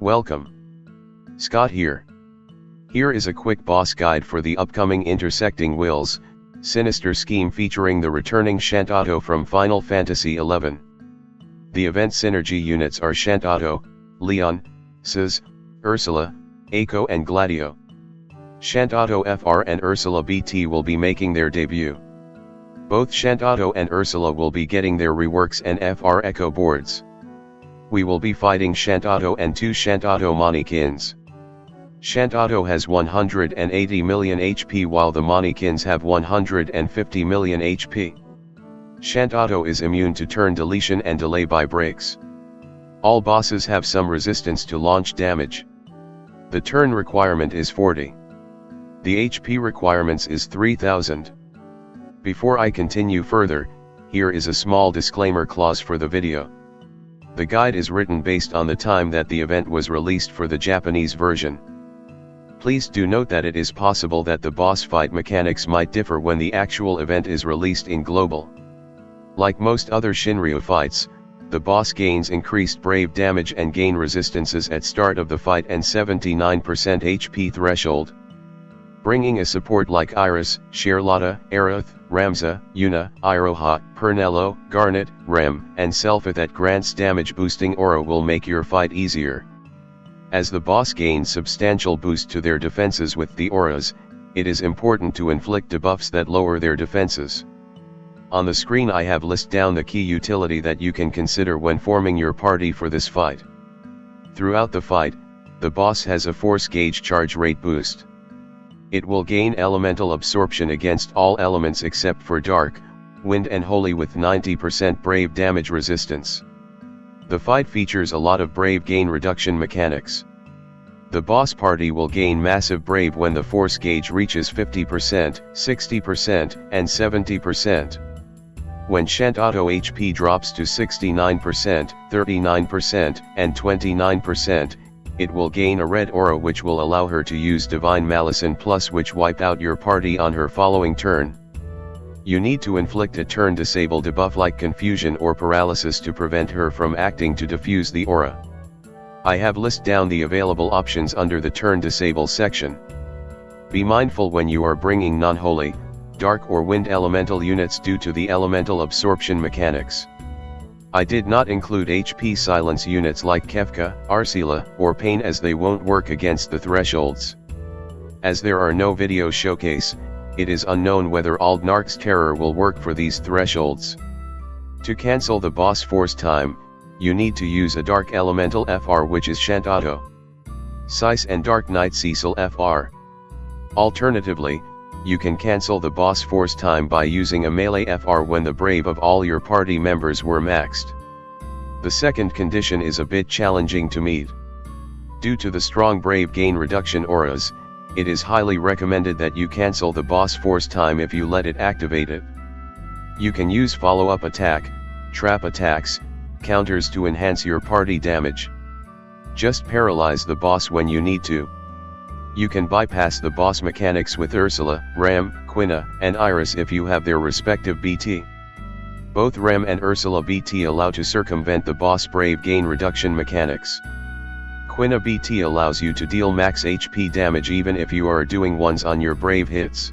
Welcome. Scott here. Here is a quick boss guide for the upcoming Intersecting Wills, Sinister scheme featuring the returning Shantotto from Final Fantasy XI. The event synergy units are Shantotto, Leon, Sazh, Ursula, Eiko and Gladio. Shantotto FR and Ursula BT will be making their debut. Both Shantotto and Ursula will be getting their reworks and FR Eiko boards. We will be fighting Shantotto and 2 Shantotto Manikins. Shantotto has 180 million HP while the Manikins have 150 million HP. Shantotto is immune to turn deletion and delay by breaks. All bosses have some resistance to launch damage. The turn requirement is 40. The HP requirements is 3000. Before I continue further, here is a small disclaimer clause for the video. The guide is written based on the time that the event was released for the Japanese version. Please do note that it is possible that the boss fight mechanics might differ when the actual event is released in global. Like most other Shinryu fights, the boss gains increased brave damage and gain resistances at start of the fight and 79% HP threshold. Bringing a support like Iris, Charlotta, Aerith, Ramza, Yuna, Iroha, Pernello, Garnet, Rem, and Selpha that grants damage boosting aura will make your fight easier. As the boss gains substantial boost to their defenses with the auras, it is important to inflict debuffs that lower their defenses. On the screen I have listed down the key utility that you can consider when forming your party for this fight. Throughout the fight, the boss has a force gauge charge rate boost. It will gain elemental absorption against all elements except for dark, wind and holy with 90% brave damage resistance. The fight features a lot of brave gain reduction mechanics. The boss party will gain massive brave when the force gauge reaches 50%, 60%, and 70%. When Shantotto HP drops to 69%, 39%, and 29%, it will gain a red aura which will allow her to use Divine Malison Plus which wipe out your party on her following turn. You need to inflict a turn disable debuff like confusion or paralysis to prevent her from acting to diffuse the aura. I have listed down the available options under the turn disable section. Be mindful when you are bringing non-holy, dark or wind elemental units due to the elemental absorption mechanics. I did not include HP silence units like Kefka, Ursula, or Pain as they won't work against the thresholds. As there are no video showcase, it is unknown whether Aldnark's Terror will work for these thresholds. To cancel the boss force time, you need to use a Dark Elemental FR which is Shantotto, Sazh and Dark Knight Cecil FR. Alternatively, you can cancel the boss force time by using a melee FR when the brave of all your party members were maxed. The second condition is a bit challenging to meet. Due to the strong brave gain reduction auras, it is highly recommended that you cancel the boss force time if you let it activate it. You can use follow-up attack, trap attacks, counters to enhance your party damage. Just paralyze the boss when you need to. You can bypass the boss mechanics with Ursula, Rem, Quina, and Iris if you have their respective BT. Both Rem and Ursula BT allow to circumvent the boss brave gain reduction mechanics. Quina BT allows you to deal max HP damage even if you are doing ones on your brave hits.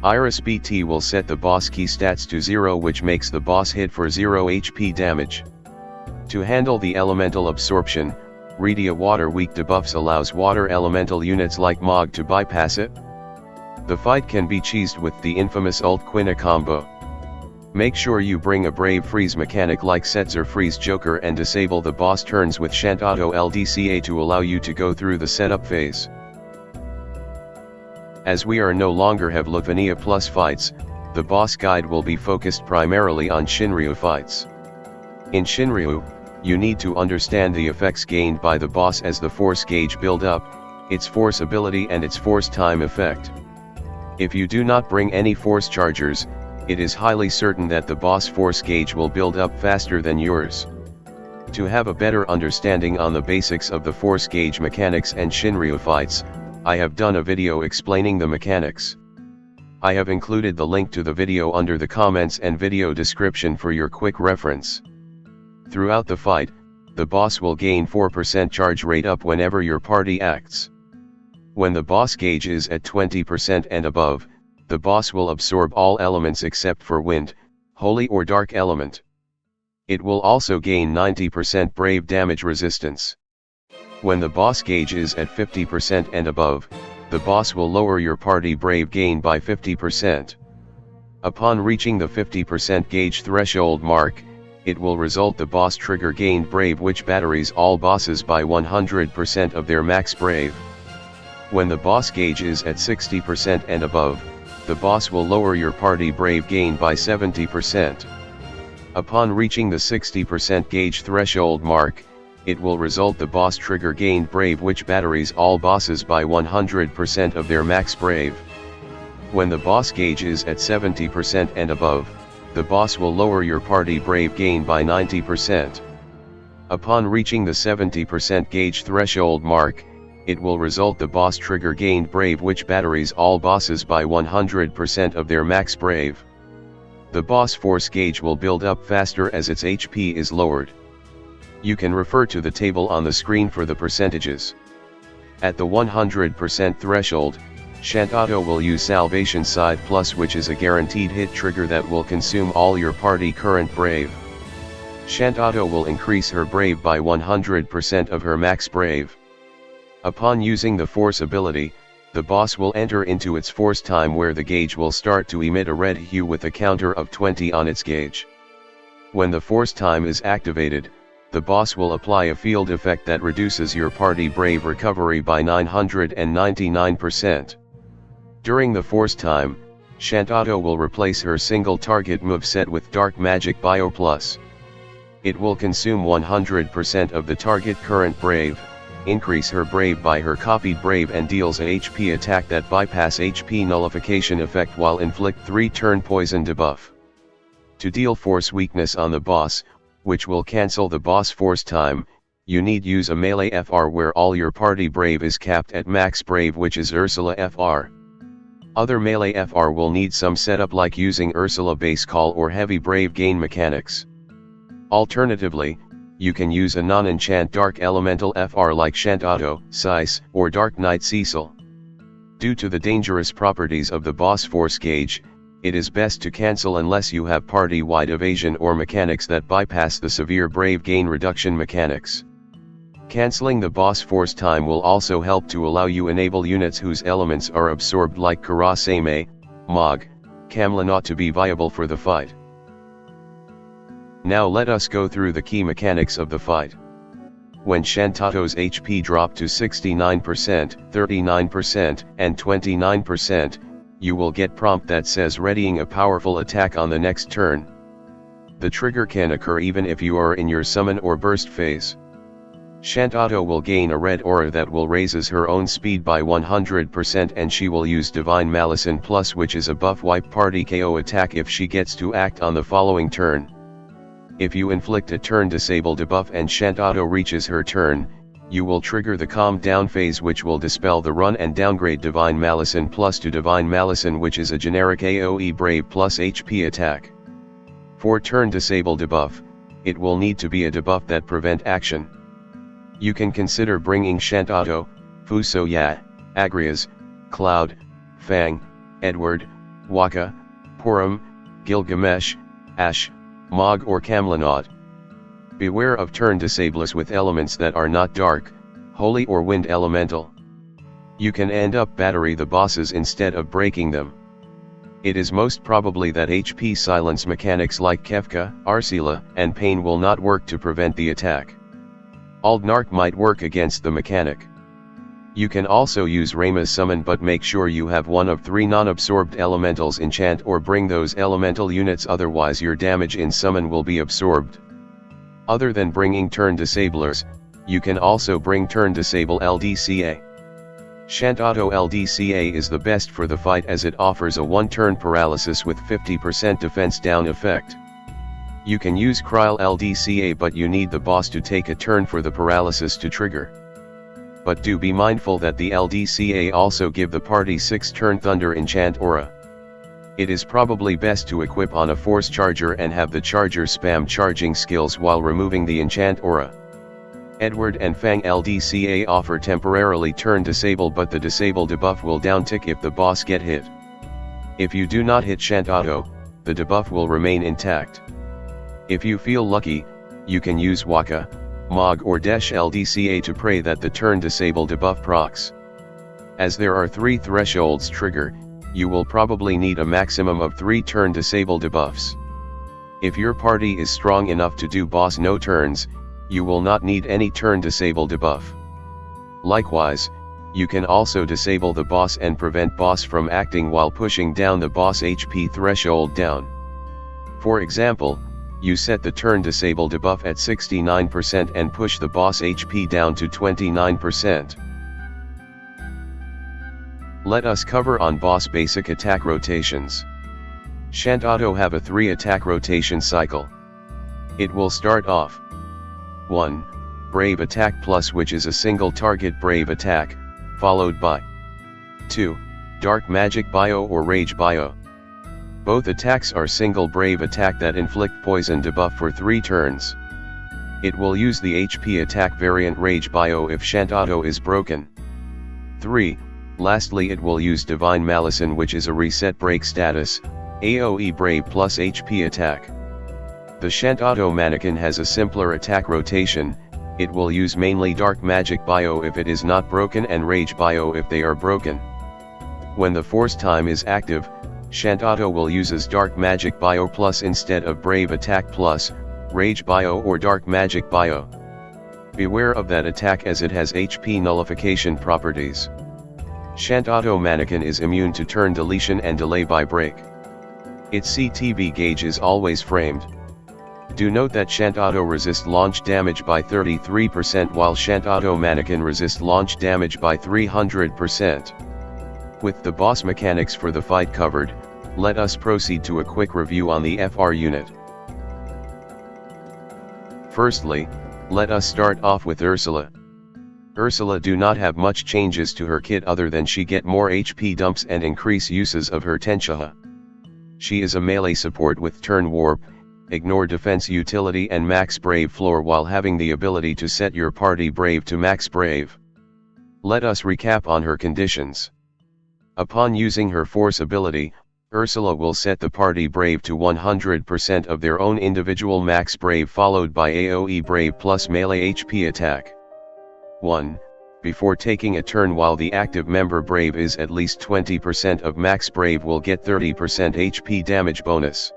Iris BT will set the boss key stats to 0 which makes the boss hit for 0 HP damage. To handle the elemental absorption, Redia Water Weak debuffs allows water elemental units like Mog to bypass it. The fight can be cheesed with the infamous ult Quina combo. Make sure you bring a brave freeze mechanic like Setzer Freeze Joker and disable the boss turns with Shantotto LDCA to allow you to go through the setup phase. As we are no longer have Lufania Plus fights, the boss guide will be focused primarily on Shinryu fights. In Shinryu, you need to understand the effects gained by the boss as the force gauge build up, its force ability and its force time effect. If you do not bring any force chargers, it is highly certain that the boss force gauge will build up faster than yours. To have a better understanding on the basics of the force gauge mechanics and Shinryu fights, I have done a video explaining the mechanics. I have included the link to the video under the comments and video description for your quick reference. Throughout the fight, the boss will gain 4% charge rate up whenever your party acts. When the boss gauge is at 20% and above, the boss will absorb all elements except for wind, holy or dark element. It will also gain 90% brave damage resistance. When the boss gauge is at 50% and above, the boss will lower your party brave gain by 50%. Upon reaching the 50% gauge threshold mark, it will result the boss trigger gained brave, which batteries all bosses by 100% of their max brave. When the boss gauge is at 60% and above, the boss will lower your party brave gain by 70%. Upon reaching the 60% gauge threshold mark, it will result the boss trigger gained brave, which batteries all bosses by 100% of their max brave. When the boss gauge is at 70% and above, the boss will lower your party brave gain by 90%. Upon reaching the 70% gauge threshold mark, it will result the boss trigger gained brave, which batteries all bosses by 100% of their max brave. The boss force gauge will build up faster as its HP is lowered. You can refer to the table on the screen for the percentages. At the 100% threshold, Shantotto will use Salvation Scythe Plus, which is a guaranteed hit trigger that will consume all your party current brave. Shantotto will increase her brave by 100% of her max brave. Upon using the force ability, the boss will enter into its force time, where the gauge will start to emit a red hue with a counter of 20 on its gauge. When the force time is activated, the boss will apply a field effect that reduces your party brave recovery by 999%. During the force time, Shantotto will replace her single target moveset with Dark Magic Bio Plus. It will consume 100% of the target current brave, increase her brave by her copied brave, and deals a HP attack that bypass HP nullification effect while inflict 3 turn poison debuff. To deal force weakness on the boss, which will cancel the boss force time, you need use a melee FR where all your party brave is capped at max brave, which is Ursula FR. Other melee FR will need some setup, like using Ursula base call or heavy brave gain mechanics. Alternatively, you can use a non-enchant dark elemental FR like Shantotto, Sazh, or Dark Knight Cecil. Due to the dangerous properties of the boss force gauge, it is best to cancel unless you have party-wide evasion or mechanics that bypass the severe brave gain reduction mechanics. Canceling the boss force time will also help to allow you enable units whose elements are absorbed, like Kurasame, Mog, Kamlanot, to be viable for the fight. Now let us go through the key mechanics of the fight. When Shantotto's HP dropped to 69%, 39%, and 29%, you will get prompt that says readying a powerful attack on the next turn. The trigger can occur even if you are in your summon or burst phase. Shantotto will gain a red aura that will raises her own speed by 100%, and she will use Divine Malicin Plus, which is a buff wipe party KO attack if she gets to act on the following turn. If you inflict a turn disable debuff and Shantotto reaches her turn, you will trigger the calm down phase, which will dispel the run and downgrade Divine Malicin Plus to Divine Malicin, which is a generic AoE brave plus HP attack. For turn disable debuff, it will need to be a debuff that prevent action. You can consider bringing Shantotto, Fusoya, Agrias, Cloud, Fang, Edward, Waka, Purim, Gilgamesh, Ash, Mog, or Kamlanot. Beware of turn disablers with elements that are not dark, holy, or wind elemental. You can end up battery the bosses instead of breaking them. It is most probably that HP silence mechanics like Kefka, Ursula, and Pain will not work to prevent the attack. Aldnark might work against the mechanic. You can also use Rayma's summon, but make sure you have one of 3 non-absorbed elementals enchant or bring those elemental units, otherwise your damage in summon will be absorbed. Other than bringing turn disablers, you can also bring turn disable LDCA. Shantotto LDCA is the best for the fight, as it offers a 1-turn paralysis with 50% defense down effect. You can use Kryl LDCA, but you need the boss to take a turn for the paralysis to trigger. But do be mindful that the LDCA also give the party 6-turn Thunder Enchant Aura. It is probably best to equip on a Force Charger and have the Charger spam charging skills while removing the Enchant Aura. Edward and Fang LDCA offer temporarily turn disable, but the disable debuff will downtick if the boss get hit. If you do not hit Shantotto, the debuff will remain intact. If you feel lucky, you can use Waka, Mog or Desh LDCA to pray that the turn disable debuff procs. As there are 3 thresholds trigger, you will probably need a maximum of 3 turn disable debuffs. If your party is strong enough to do boss no turns, you will not need any turn disable debuff. Likewise, you can also disable the boss and prevent boss from acting while pushing down the boss HP threshold down. For example, you set the turn disable debuff at 69% and push the boss HP down to 29%. Let us cover on boss basic attack rotations. Shantotto have a 3 attack rotation cycle. It will start off 1. Brave attack plus, which is a single target brave attack, followed by 2. Dark magic bio or rage bio. Both attacks are single brave attack that inflict poison debuff for 3 turns. It will use the HP attack variant rage bio if Shantotto is broken. 3. Lastly, it will use Divine Malison, which is a reset break status, AoE brave plus HP attack. The Shantotto Manikin has a simpler attack rotation. It will use mainly Dark Magic bio if it is not broken and Rage bio if they are broken. When the Force Time is active, Shantotto will use Dark Magic bio plus instead of Brave attack plus, Rage bio or Dark Magic bio. Beware of that attack as it has HP nullification properties. Shantotto Manikin is immune to turn deletion and delay by break. Its CTB gauge is always framed. Do note that Shantotto resist launch damage by 33% while Shantotto Manikin resist launch damage by 300%. With the boss mechanics for the fight covered, let us proceed to a quick review on the FR unit. Firstly, let us start off with Ursula. Ursula do not have much changes to her kit other than she get more HP dumps and increase uses of her Tenshinha. She is a melee support with turn warp, ignore defense utility and max brave floor while having the ability to set your party brave to max brave. Let us recap on her conditions. Upon using her force ability, Ursula will set the party brave to 100% of their own individual max brave followed by AoE brave plus melee HP attack. 1. Before taking a turn while the active member brave is at least 20% of max brave will get 30% HP damage bonus.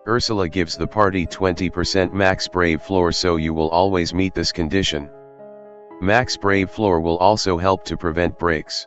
Ursula gives the party 20% max brave floor, so you will always meet this condition. Max brave floor will also help to prevent breaks.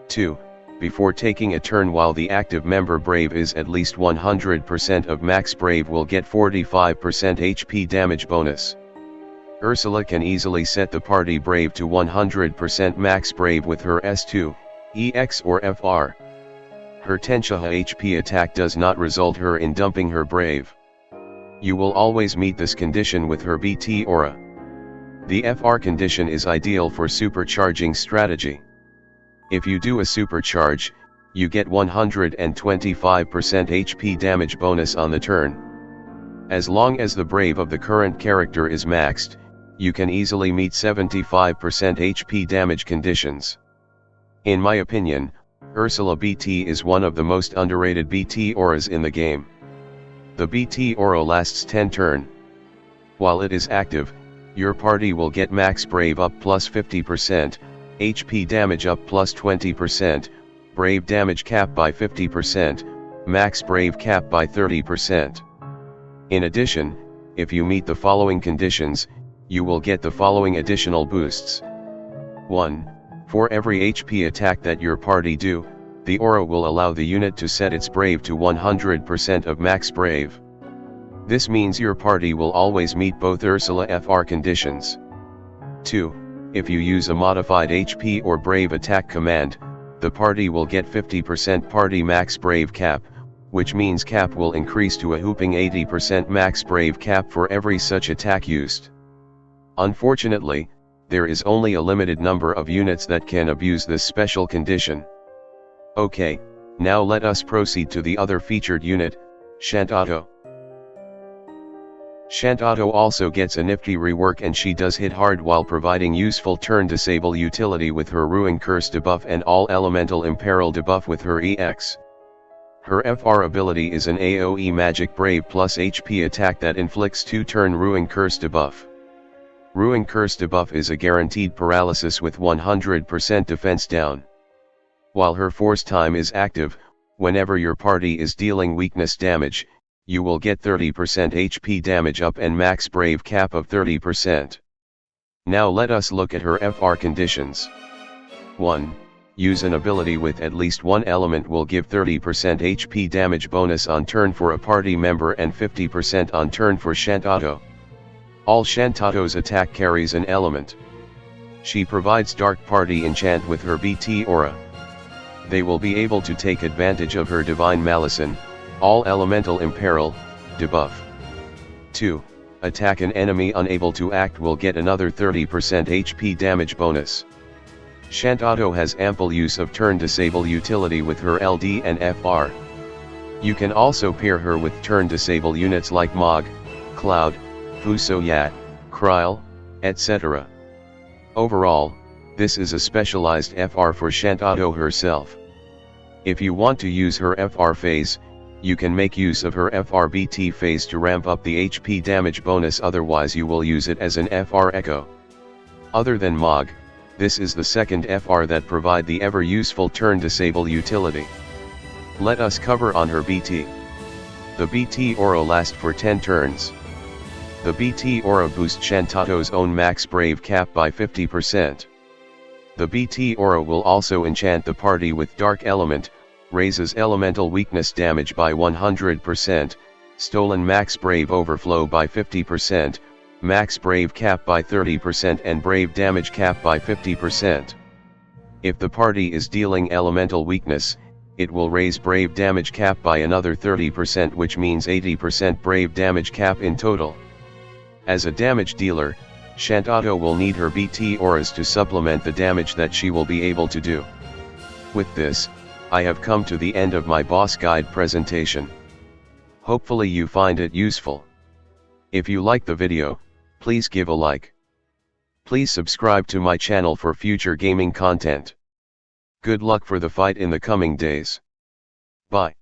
2. Before taking a turn while the active member brave is at least 100% of max brave will get 45% HP damage bonus. Ursula can easily set the party brave to 100% max brave with her S2, EX or FR. Her Tenshinha HP attack does not result her in dumping her brave. You will always meet this condition with her BT aura. The FR condition is ideal for supercharging strategy. If you do a supercharge, you get 125% HP damage bonus on the turn. As long as the brave of the current character is maxed, you can easily meet 75% HP damage conditions. In my opinion, Ursula BT is one of the most underrated BT auras in the game. The BT aura lasts 10 turns. While it is active, your party will get max brave up plus 50%, HP damage up plus 20%, brave damage cap by 50%, max brave cap by 30%. In addition, if you meet the following conditions, you will get the following additional boosts. 1. For every HP attack that your party do, the aura will allow the unit to set its brave to 100% of max brave. This means your party will always meet both Ursula FR conditions. 2. If you use a modified HP or brave attack command, the party will get 50% party max brave cap, which means cap will increase to a whopping 80% max brave cap for every such attack used. Unfortunately, there is only a limited number of units that can abuse this special condition. Okay, now let us proceed to the other featured unit, Shantotto. Shantotto also gets a nifty rework, and she does hit hard while providing useful turn disable utility with her Ruin Curse debuff and All Elemental Imperil debuff with her EX. Her FR ability is an AoE Magic Brave plus HP attack that inflicts 2-turn Ruin Curse debuff. Ruin Curse debuff is a guaranteed paralysis with 100% defense down. While her force time is active, whenever your party is dealing weakness damage, you will get 30% HP damage up and max Brave cap of 30%. Now let us look at her FR conditions. 1. Use an ability with at least one element will give 30% HP damage bonus on turn for a party member and 50% on turn for Shantotto. All Shantotto's attack carries an element. She provides Dark Party Enchant with her BT aura. They will be able to take advantage of her Divine Malison, All Elemental Imperil, debuff. 2. Attack an enemy unable to act will get another 30% HP damage bonus. Shantotto has ample use of turn disable utility with her LD and FR. You can also pair her with turn disable units like Mog, Cloud, Fusoyat, Kryl, etc. Overall, this is a specialized FR for Shantotto herself. If you want to use her FR phase, you can make use of her FRBT phase to ramp up the HP damage bonus, otherwise you will use it as an FR Eiko. Other than Mog, this is the second FR that provide the ever useful turn disable utility. Let us cover on her BT. The BT aura lasts for 10 turns. The BT aura boosts Shantotto's own max Brave cap by 50%. The BT aura will also enchant the party with Dark Element, raises elemental weakness damage by 100%, stolen max Brave overflow by 50%, max Brave cap by 30% and Brave damage cap by 50%. If the party is dealing elemental weakness, it will raise Brave damage cap by another 30%, which means 80% Brave damage cap in total. As a damage dealer, Shantotto will need her BT auras to supplement the damage that she will be able to do. With this, I have come to the end of my boss guide presentation. Hopefully you find it useful. If you like the video, please give a like. Please subscribe to my channel for future gaming content. Good luck for the fight in the coming days. Bye.